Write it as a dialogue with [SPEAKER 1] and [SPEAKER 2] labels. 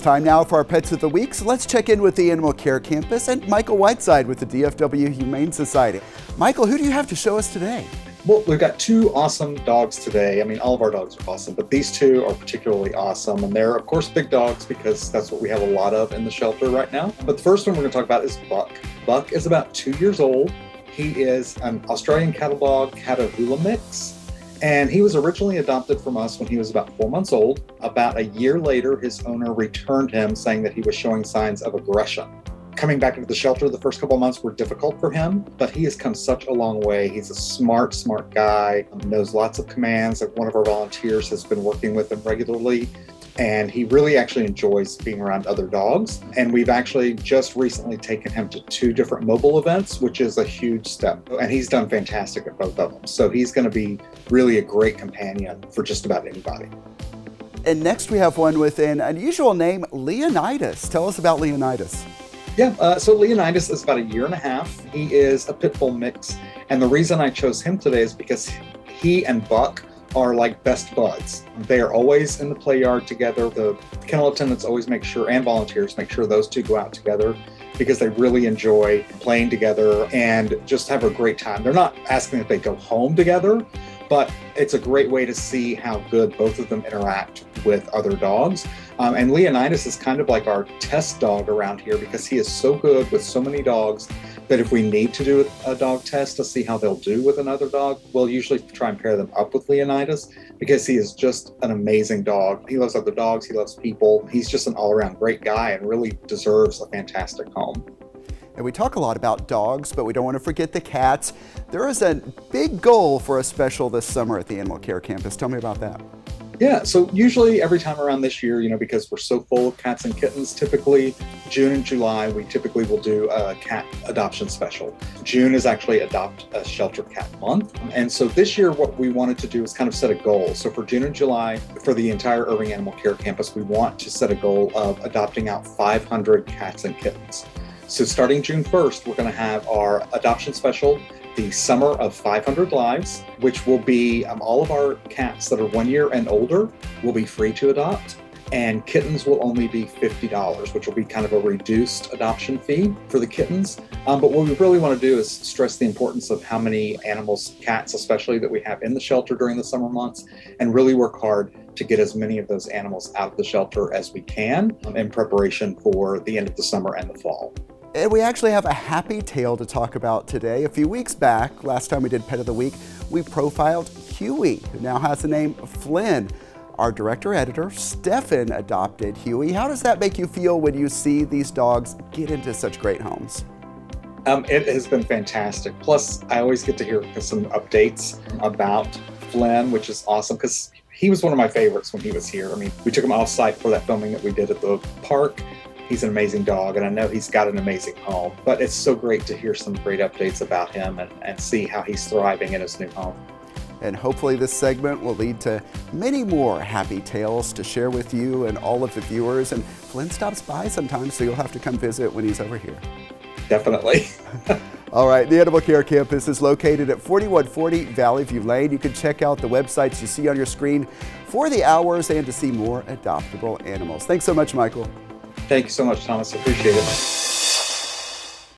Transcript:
[SPEAKER 1] time now for our Pets of the Week, so let's check in with the Animal Care Campus and Michael Whiteside with the DFW Humane Society. Michael, who do you have to show us today?
[SPEAKER 2] Well, we've got two awesome dogs today. I mean, all of our dogs are awesome, but these two are particularly awesome. And they're, of course, big dogs because that's what we have a lot of in the shelter right now. But the first one we're going to talk about is Buck. Buck is about 2 years old. He is an Australian cattle dog, Catahoula mix. And he was originally adopted from us when he was about 4 months old. About a year later, his owner returned him, saying that he was showing signs of aggression. Coming back into the shelter the first couple of months were difficult for him, but he has come such a long way. He's a smart guy, knows lots of commands. Like one of our volunteers has been working with him regularly, and he really actually enjoys being around other dogs. And we've actually just recently taken him to 2 different mobile events, which is a huge step. And he's done fantastic at both of them. So he's going to be really a great companion for just about anybody.
[SPEAKER 1] And next we have one with an unusual name, Leonidas. Tell us about Leonidas.
[SPEAKER 2] Yeah, so Leonidas is about 1.5 years. He is a pit bull mix. And the reason I chose him today is because he and Buck are like best buds. They are always in the play yard together. The kennel attendants always make sure, and volunteers make sure those two go out together because they really enjoy playing together and just have a great time. They're not asking if they go home together, but it's a great way to see how good both of them interact with other dogs. And Leonidas is kind of like our test dog around here because he is so good with so many dogs that if we need to do a dog test to see how they'll do with another dog, we'll usually try and pair them up with Leonidas because he is just an amazing dog. He loves other dogs, he loves people. He's just an all-around great guy and really deserves a fantastic home.
[SPEAKER 1] And we talk a lot about dogs, but we don't want to forget the cats. There is a big goal for a special this summer at the Animal Care Campus. Tell me about that.
[SPEAKER 2] Yeah, so usually every time around this year, because we're so full of cats and kittens, typically June and July, we typically will do a cat adoption special. June is actually Adopt a Shelter Cat Month. And so this year, what we wanted to do is kind of set a goal. So for June and July, for the entire Irving Animal Care Campus, we want to set a goal of adopting out 500 cats and kittens. So starting June 1st, we're going to have our adoption special, the Summer of 500 Lives, which will be all of our cats that are 1 year and older will be free to adopt. And kittens will only be $50, which will be kind of a reduced adoption fee for the kittens. But what we really want to do is stress the importance of how many animals, cats especially, that we have in the shelter during the summer months, and really work hard to get as many of those animals out of the shelter as we can in preparation for the end of the summer and the fall.
[SPEAKER 1] And we actually have a happy tale to talk about today. A few weeks back, last time we did Pet of the Week, we profiled Huey, who now has the name Flynn. Our director-editor, Stefan, adopted Huey. How does that make you feel when you see these dogs get into such great homes?
[SPEAKER 2] It has been fantastic. Plus, I always get to hear some updates about Flynn, which is awesome because he was one of my favorites when he was here. I mean, we took him off-site for that filming that we did at the park. He's an amazing dog, and I know he's got an amazing home. But it's so great to hear some great updates about him and see how he's thriving in his new home.
[SPEAKER 1] And hopefully this segment will lead to many more happy tales to share with you and all of the viewers. And Flynn stops by sometimes, so you'll have to come visit when he's over here.
[SPEAKER 2] Definitely.
[SPEAKER 1] All right, the Animal Care Campus is located at 4140 Valley View Lane. You can check out the websites you see on your screen for the hours and to see more adoptable animals. Thanks so much, Michael.
[SPEAKER 2] Thank you so much, Thomas. Appreciate it.